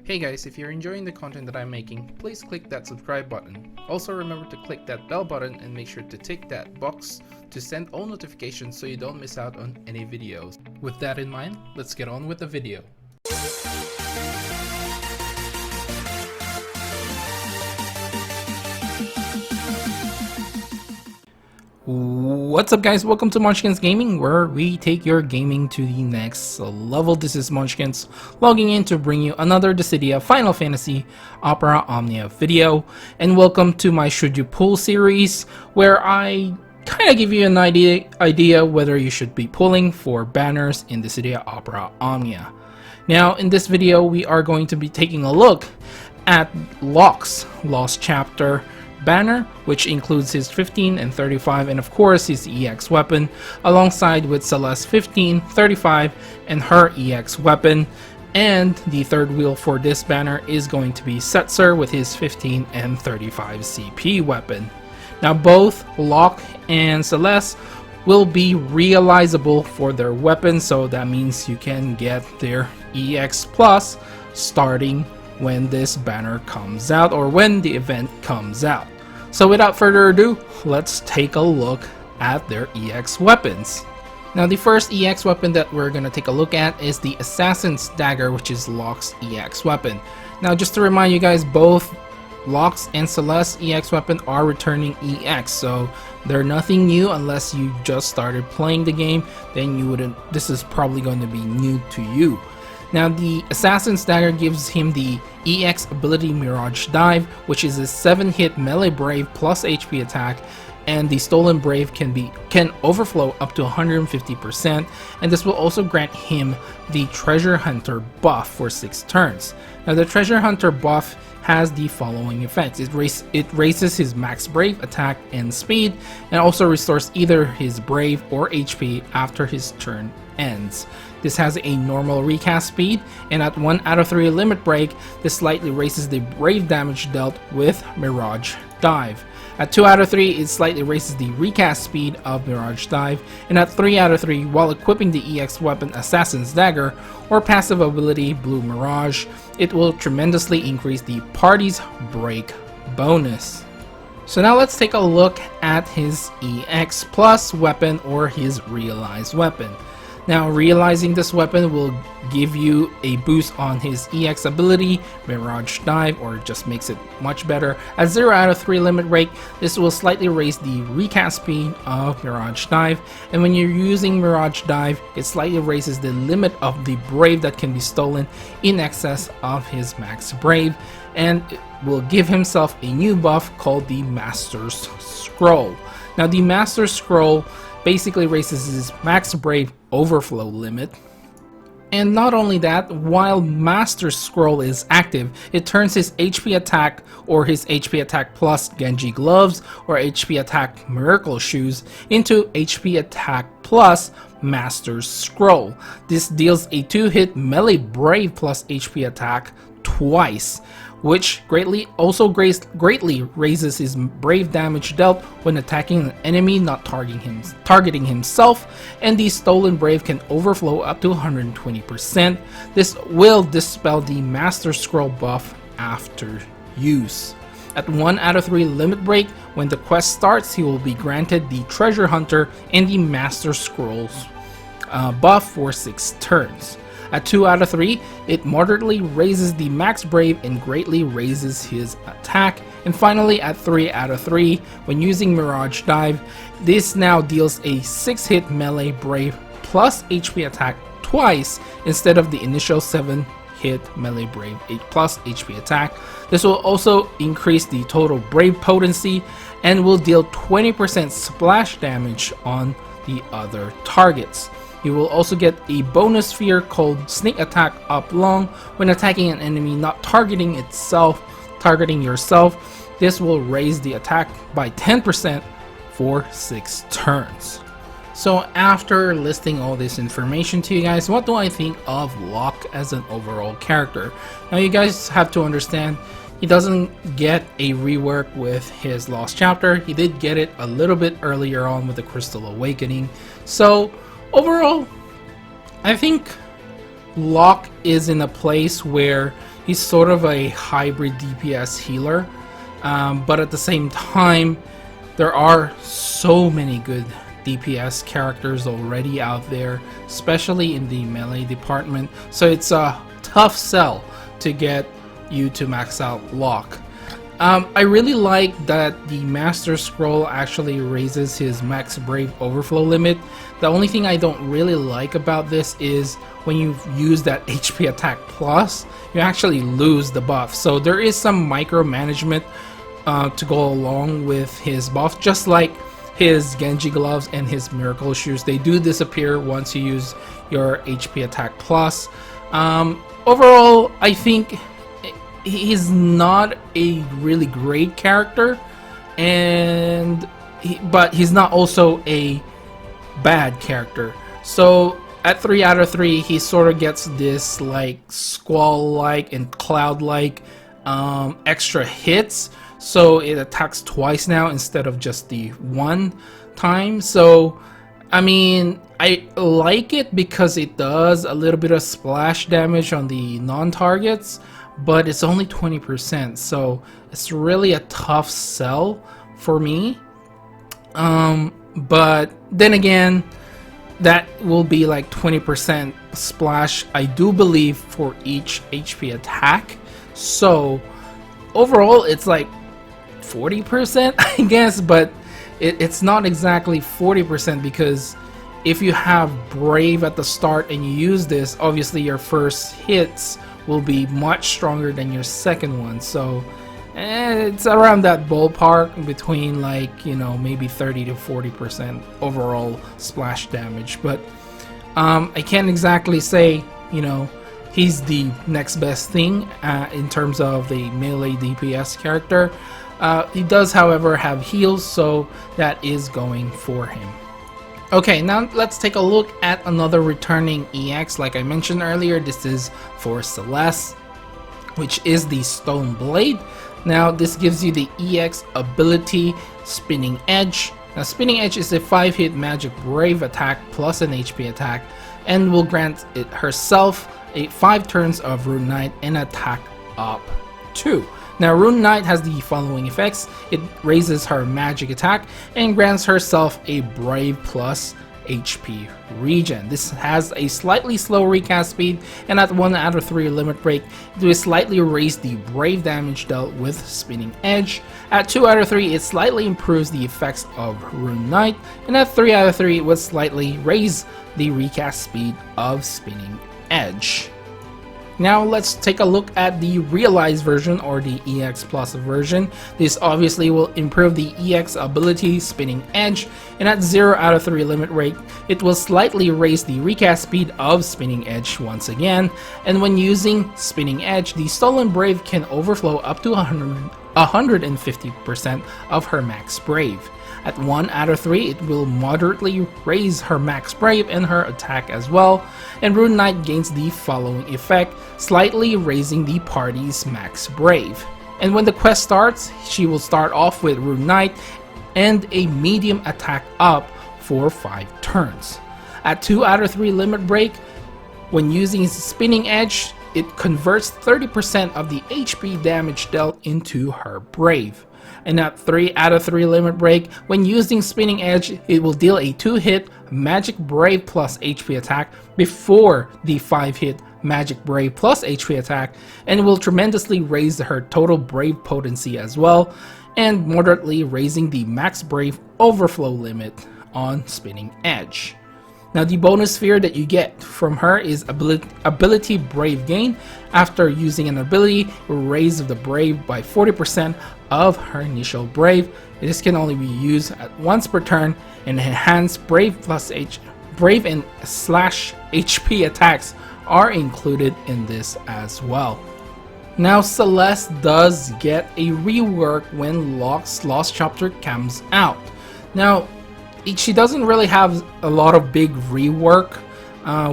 Hey guys, if you're enjoying the content that I'm making, please click that subscribe button. Also remember to click that bell button and make sure to tick that box to send all notifications so you don't miss out on any videos. With that in mind, let's get on with the video. What's up guys, welcome to Munchkins Gaming, where we take your gaming to the next level. This is Munchkins logging in to bring you another Dissidia Final Fantasy Opera Omnia video. And welcome to my Should You Pull series, where I kind of give you an idea whether you should be pulling for banners in Dissidia Opera Omnia. Now in this video we are going to be taking a look at Locke'S Lost Chapter banner, which includes his 15 and 35 and of course his EX weapon, alongside with Celeste 15, 35 and her EX weapon. And the third wheel for this banner is going to be Setzer with his 15 and 35 CP weapon. Now both Locke and Celeste will be realizable for their weapons, so that means you can get their EX plus starting when this banner comes out or when the event comes out. So without further ado, let's take a look at their EX weapons. Now the first EX weapon that we're going to take a look at is the Assassin's Dagger, which is Locke's EX weapon. Now just to remind you guys, both Locke's and Celeste's EX weapon are returning EX, so they're nothing new unless you just started playing the game. Then you wouldn't, this is probably going to be new to you. Now the Assassin's Dagger gives him the EX ability Mirage Dive, which is a 7-hit melee brave plus HP attack, and the stolen brave can overflow up to 150%, and this will also grant him the Treasure Hunter buff for 6 turns. Now the Treasure Hunter buff has the following effects. It raises his max brave attack and speed, and also restores either his brave or HP after his turn ends. This has a normal recast speed, and at 1 out of 3 limit break, this slightly raises the brave damage dealt with Mirage Dive. At 2 out of 3, it slightly raises the recast speed of Mirage Dive, and at 3 out of 3, while equipping the EX weapon Assassin's Dagger or passive ability Blue Mirage, it will tremendously increase the party's break bonus. So now let's take a look at his EX plus weapon or his realized weapon. Now realizing this weapon will give you a boost on his EX ability, Mirage Dive, or it just makes it much better. At 0 out of 3 limit break, this will slightly raise the recast speed of Mirage Dive, and when you're using Mirage Dive, it slightly raises the limit of the brave that can be stolen in excess of his max brave, and it will give himself a new buff called the Master's Scroll. Now the Master's Scroll basically raises his max brave overflow limit, and not only that, while Master Scroll is active, it turns his HP attack or his HP attack plus Genji gloves or HP attack miracle shoes into HP attack plus Master's Scroll. This deals a 2-hit melee brave plus HP attack twice, which greatly raises his brave damage dealt when attacking an enemy not targeting himself, and the stolen brave can overflow up to 120%. This will dispel the Master Scroll buff after use. At 1 out of 3 limit break, when the quest starts, he will be granted the Treasure Hunter and the Master Scrolls buff for 6 turns. At 2 out of 3, it moderately raises the max brave and greatly raises his attack. And finally, at 3 out of 3, when using Mirage Dive, this now deals a 6-hit melee brave plus HP attack twice instead of the initial 7-hit melee brave plus HP attack. This will also increase the total brave potency and will deal 20% splash damage on the other targets. You will also get a bonus sphere called Sneak Attack Up Long when attacking an enemy not targeting yourself. This will raise the attack by 10% for 6 turns. So after listing all this information to you guys, what do I think of Locke as an overall character? Now you guys have to understand, he doesn't get a rework with his Lost Chapter. He did get it a little bit earlier on with the Crystal Awakening. So overall, I think Locke is in a place where he's sort of a hybrid DPS healer, but at the same time, there are so many good DPS characters already out there, especially in the melee department, so it's a tough sell to get you to max out Locke. I really like that the Master Scroll actually raises his max Brave overflow limit. The only thing I don't really like about this is when you use that HP attack plus, you actually lose the buff. So there is some micromanagement to go along with his buff, just like his Genji gloves and his miracle shoes. They do disappear once you use your HP attack plus. Overall, I think he's not a really great character, but he's not also a bad character. So at 3 out of 3, he sort of gets this like Squall-like and Cloud-like extra hits. So it attacks twice now instead of just the one time. So I mean, I like it because it does a little bit of splash damage on the non-targets, but it's only 20%, so it's really a tough sell for me. But then again, that will be like 20% splash, I do believe, for each HP attack. So overall, it's like 40%, I guess, but it's not exactly 40% because if you have Brave at the start and you use this, obviously your first hits will be much stronger than your second one. So it's around that ballpark between, like, you know, maybe 30 to 40% overall splash damage. But I can't exactly say, you know, he's the next best thing in terms of the melee DPS character. He does, however, have heals, so that is going for him. Okay, now let's take a look at another returning EX. Like I mentioned earlier, this is for Celeste, which is the Stone Blade. Now this gives you the EX ability Spinning Edge. Now Spinning Edge is a 5-hit magic Brave attack plus an HP attack, and will grant it herself 5 turns of Rune Knight and attack up 2. Now Rune Knight has the following effects. It raises her magic attack and grants herself a Brave plus HP regen. This has a slightly slow recast speed, and at 1 out of 3 limit break, it will slightly raise the Brave damage dealt with Spinning Edge. At 2 out of 3, it slightly improves the effects of Rune Knight, and at 3 out of 3, it will slightly raise the recast speed of Spinning Edge. Now let's take a look at the realized version, or the EX Plus version. This obviously will improve the EX ability Spinning Edge, and at 0 out of 3 limit break, it will slightly raise the recast speed of Spinning Edge once again. And when using Spinning Edge, the Stolen Brave can overflow up to 150% of her max Brave. At 1 out of 3, it will moderately raise her max Brave and her attack as well, and Rune Knight gains the following effect, slightly raising the party's max Brave. And when the quest starts, she will start off with Rune Knight and a medium attack up for 5 turns. At 2 out of 3 limit break, when using Spinning Edge, it converts 30% of the HP damage dealt into her Brave. And at 3 out of 3 limit break, when using Spinning Edge, it will deal a 2-hit Magic Brave plus HP attack before the 5-hit Magic Brave plus HP attack, and will tremendously raise her total Brave potency as well, and moderately raising the max Brave overflow limit on Spinning Edge. Now the bonus sphere that you get from her is ability Brave gain. After using an ability, it will raise the Brave by 40% of her initial Brave. This can only be used at once per turn, and enhanced Brave plus Brave and slash HP attacks are included in this as well. Now Celeste does get a rework when Locke'S Lost Chapter comes out. Now she doesn't really have a lot of big rework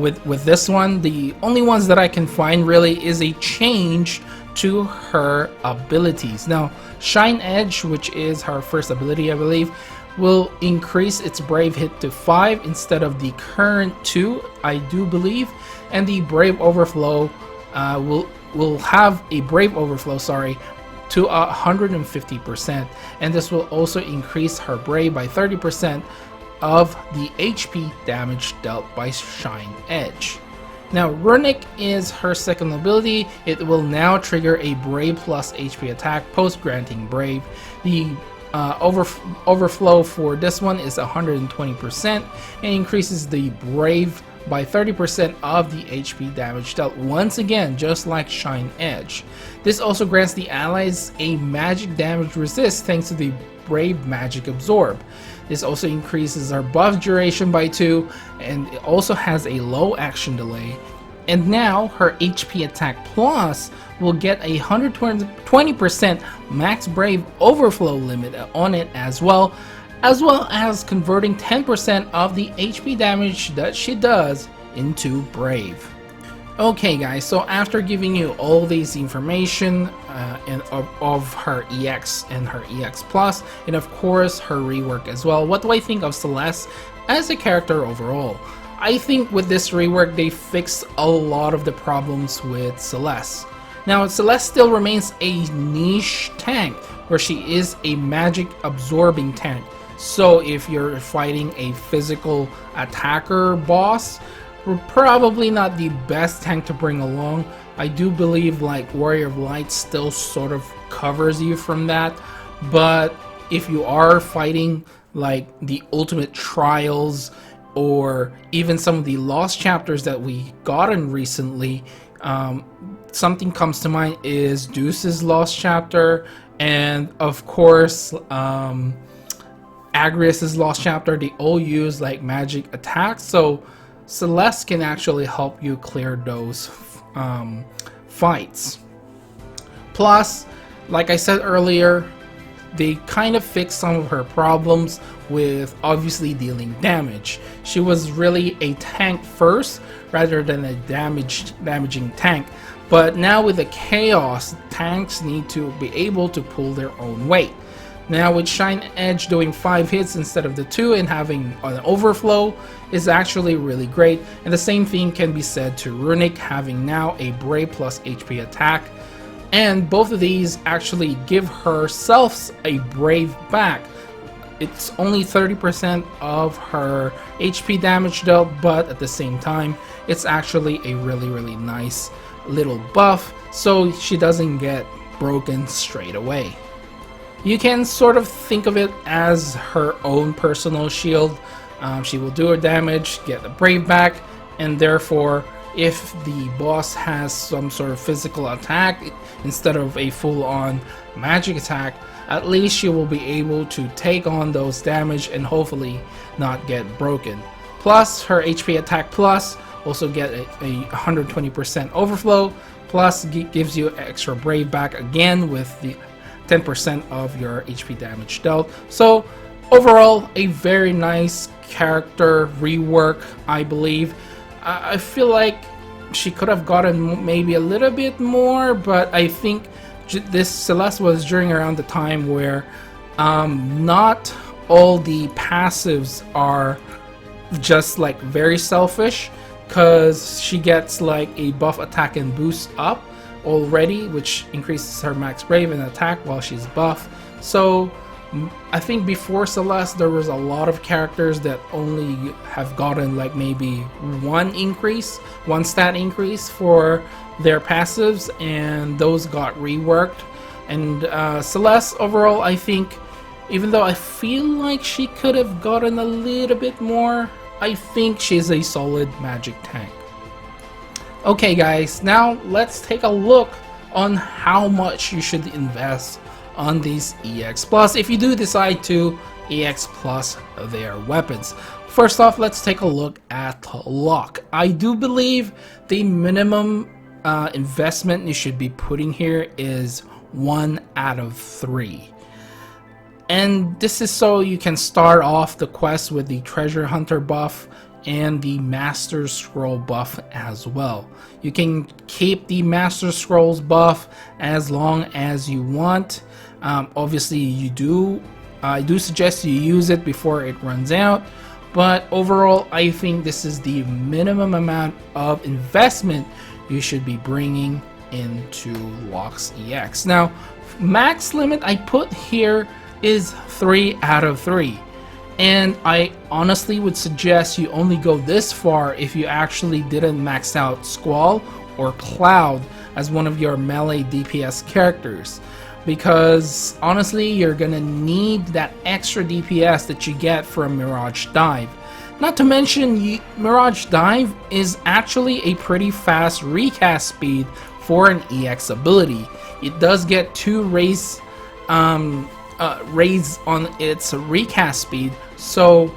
with this one. The only ones that I can find really is a change to her abilities. Now Shine Edge, which is her first ability I believe, will increase its Brave hit to 5 instead of the current 2 I do believe, and the Brave overflow will have a brave overflow, sorry, to 150%, and this will also increase her brave by 30% of the HP damage dealt by Shine Edge. Now, Runic is her second ability. It will now trigger a Brave plus HP attack post granting Brave. The overflow for this one is 120% and increases the Brave by 30% of the HP damage dealt, once again just like Shine Edge. This also grants the allies a magic damage resist thanks to the Brave Magic Absorb. This also increases our buff duration by 2, and it also has a low action delay. And now her HP attack plus will get a 120% max Brave overflow limit on it as well as converting 10% of the HP damage that she does into Brave. Okay guys, so after giving you all these information of her EX and her EX Plus, and of course her rework as well, what do I think of Celeste as a character overall? I think with this rework they fixed a lot of the problems with Celeste. Now Celeste still remains a niche tank where she is a magic absorbing tank. So if you're fighting a physical attacker boss, we're probably not the best tank to bring along. I do believe like Warrior of Light still sort of covers you from that, but if you are fighting like the Ultimate Trials or even some of the lost chapters that we gotten recently, something comes to mind is Deuce's lost chapter, and of course Agrius's lost chapter. They all use like magic attacks, so Celeste can actually help you clear those fights. Plus, like I said earlier, they kind of fixed some of her problems with obviously dealing damage. She was really a tank first rather than a damaging tank, but now with the chaos, tanks need to be able to pull their own weight. Now with Shine Edge doing 5 hits instead of the 2 and having an overflow is actually really great, and the same thing can be said to Runic having now a Brave plus HP attack, and both of these actually give herself a Brave back. It's only 30% of her HP damage dealt, but at the same time it's actually a really nice little buff so she doesn't get broken straight away. You can sort of think of it as her own personal shield. She will do her damage, get the Brave back, and therefore if the boss has some sort of physical attack instead of a full-on magic attack, at least she will be able to take on those damage and hopefully not get broken. Plus her HP attack plus also get a 120% overflow, plus gives you extra Brave back again with the 10% of your HP damage dealt. So overall, a very nice character rework, I believe. I feel like she could have gotten maybe a little bit more, but I think this Celeste was during around the time where not all the passives are just like very selfish, because she gets like a buff attack and boost up already, which increases her max Brave and attack while she's buff. So I think before Celeste there was a lot of characters that only have gotten like maybe one stat increase for their passives, and those got reworked. And Celeste overall, I think, even though I feel like she could have gotten a little bit more, I think she's a solid magic tank. Okay guys, now let's take a look on how much you should invest on these EX Plus if you do decide to EX Plus their weapons. First off, let's take a look at Locke. I do believe the minimum investment you should be putting here is 1 out of 3. And this is so you can start off the quest with the Treasure Hunter buff and the Master Scroll buff as well. You can keep the Master Scrolls buff as long as you want. Obviously I do suggest you use it before it runs out, but overall I think this is the minimum amount of investment you should be bringing into Locke'S EX. Now, max limit I put here is 3 out of 3. And I honestly would suggest you only go this far if you actually didn't max out Squall or Cloud as one of your melee DPS characters. Because honestly, you're gonna need that extra DPS that you get from Mirage Dive. Not to mention, Mirage Dive is actually a pretty fast recast speed for an EX ability. It does get 2 raise on its recast speed, so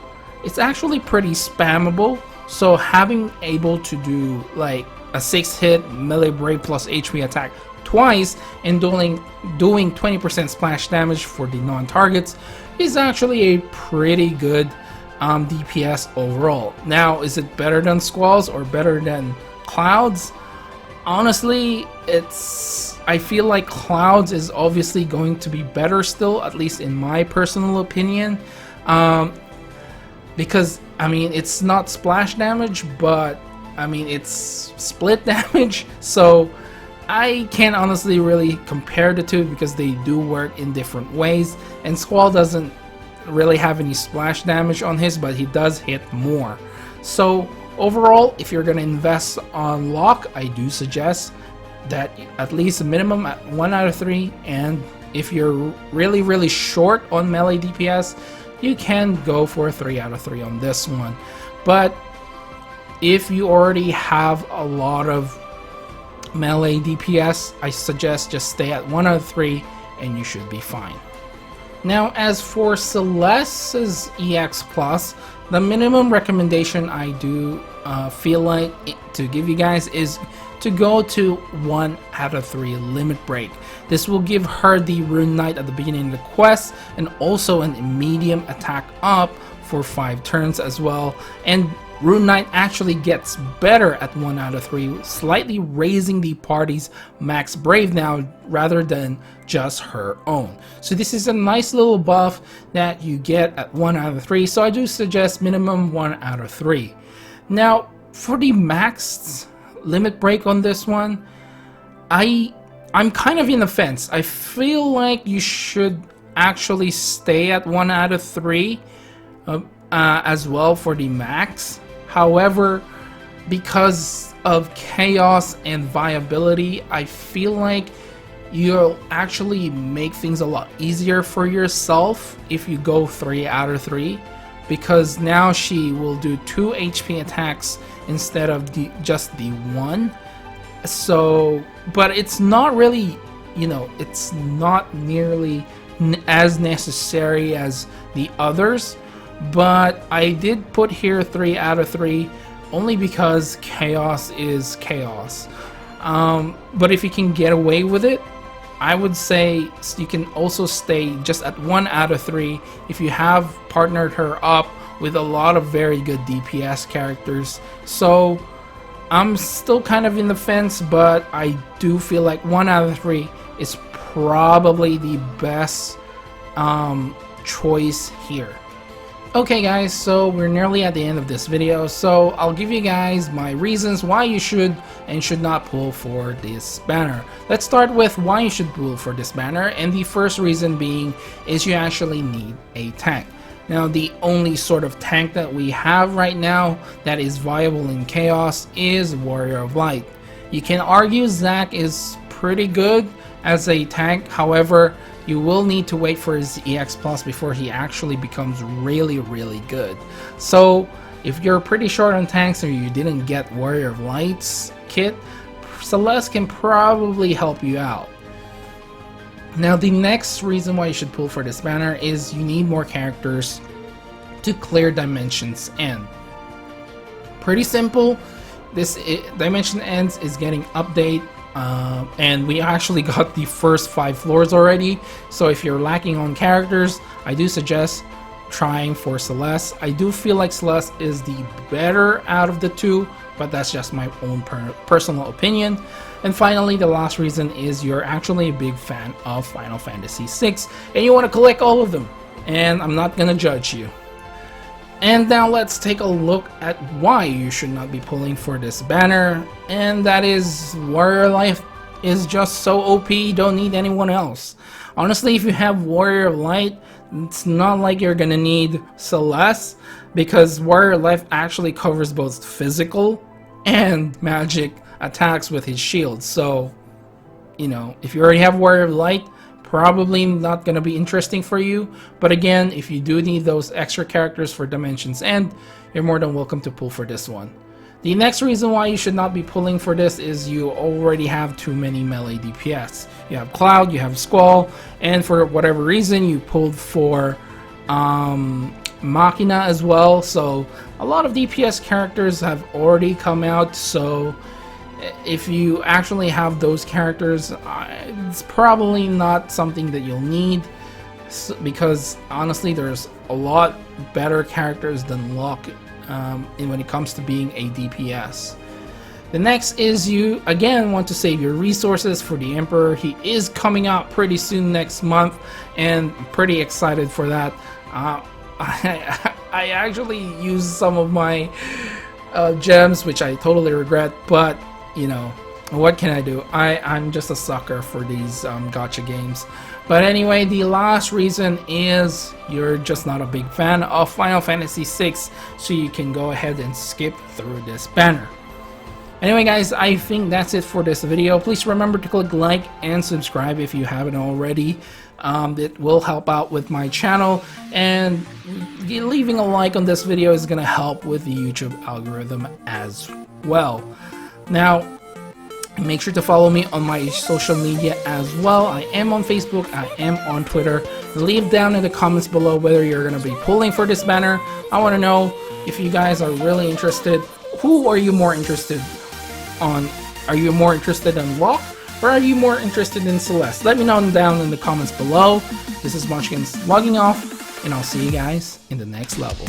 it's actually pretty spammable. So having able to do like a 6-hit melee brave plus HP attack twice and doing 20% splash damage for the non-targets is actually a pretty good DPS overall. Now, is it better than Squalls or better than Clouds? Honestly, I feel like Clouds is obviously going to be better still, at least in my personal opinion, because I mean, it's not splash damage, but I mean, it's split damage, so I can't honestly really compare the two because they do work in different ways. And Squall doesn't really have any splash damage on his, but he does hit more. So overall, if you're gonna invest on Locke, I do suggest that at least a minimum at 1 out of 3, and if you're really short on melee DPS, you can go for 3 out of 3 on this one. But if you already have a lot of melee DPS, I suggest just stay at 1 out of 3 and you should be fine. Now, as for Celeste's EX Plus, the minimum recommendation I do feel like to give you guys is to go to 1 out of 3 limit break. This will give her the Rune Knight at the beginning of the quest, and also an medium attack up for 5 turns as well. And Rune Knight actually gets better at 1 out of 3, slightly raising the party's max brave now rather than just her own. So this is a nice little buff that you get at 1 out of 3, so I do suggest minimum 1 out of 3. Now, for the maxed limit break on this one, I'm kind of in the fence. I feel like you should actually stay at 1 out of 3 as well for the max. However, because of chaos and viability, I feel like you'll actually make things a lot easier for yourself if you go 3 out of 3, because now she will do 2 HP attacks instead of just the 1. So, but it's not really, you know, it's not nearly as necessary as the others. But I did put here 3 out of 3 only because chaos is chaos. But if you can get away with it, I would say you can also stay just at 1 out of 3 if you have partnered her up with a lot of very good DPS characters. So I'm still kind of in the fence, but I do feel like 1 out of 3 is probably the best choice here. Okay guys, so we're nearly at the end of this video, so I'll give you guys my reasons why you should and should not pull for this banner. Let's start with why you should pull for this banner, and the first reason being is you actually need a tank. Now, the only sort of tank that we have right now that is viable in Chaos is Warrior of Light. You can argue Zac is pretty good as a tank, however, you will need to wait for his EX Plus before he actually becomes really good. So if you're pretty short on tanks or you didn't get Warrior of Light's kit, Celeste can probably help you out. Now, the next reason why you should pull for this banner is you need more characters to clear Dimension's End. Pretty simple. This Dimension Ends is getting update. And we actually got the first 5 floors already, so if you're lacking on characters, I do suggest trying for Celeste. I do feel like Celeste is the better out of the two, but that's just my own personal opinion. And finally, the last reason is you're actually a big fan of Final Fantasy VI and you want to collect all of them, and I'm not gonna judge you. And now let's take a look at why you should not be pulling for this banner, and that is Warrior Life is just so OP, you don't need anyone else. Honestly, if you have Warrior Light, it's not like you're gonna need Celeste, because Warrior Life actually covers both physical and magic attacks with his shield. So, you know, if you already have Warrior Light, probably not going to be interesting for you. But again, if you do need those extra characters for Dimensions End, you're more than welcome to pull for this one. The next reason why you should not be pulling for this is you already have too many melee DPS. You have Cloud, you have Squall, and for whatever reason you pulled for Machina as well. So a lot of DPS characters have already come out, so if you actually have those characters, it's probably not something that you'll need, because honestly there's a lot better characters than Locke when it comes to being a DPS. The next is you again want to save your resources for the Emperor. He is coming out pretty soon next month, and I'm pretty excited for that. I actually used some of my gems, which I totally regret, but you know, what can I do? I'm just a sucker for these gacha games. But anyway, the last reason is you're just not a big fan of Final Fantasy VI, so you can go ahead and skip through this banner. Anyway guys, I think that's it for this video. Please remember to click like and subscribe if you haven't already. It will help out with my channel, and leaving a like on this video is going to help with the YouTube algorithm as well. Now, make sure to follow me on my social media as well. I am on Facebook, I am on Twitter. Leave down in the comments below whether you're going to be pulling for this banner. I want to know if you guys are really interested. Who are you more interested on? Are you more interested in Locke, or are you more interested in Celeste? Let me know down in the comments below. This is Munchkins logging off, and I'll see you guys in the next level.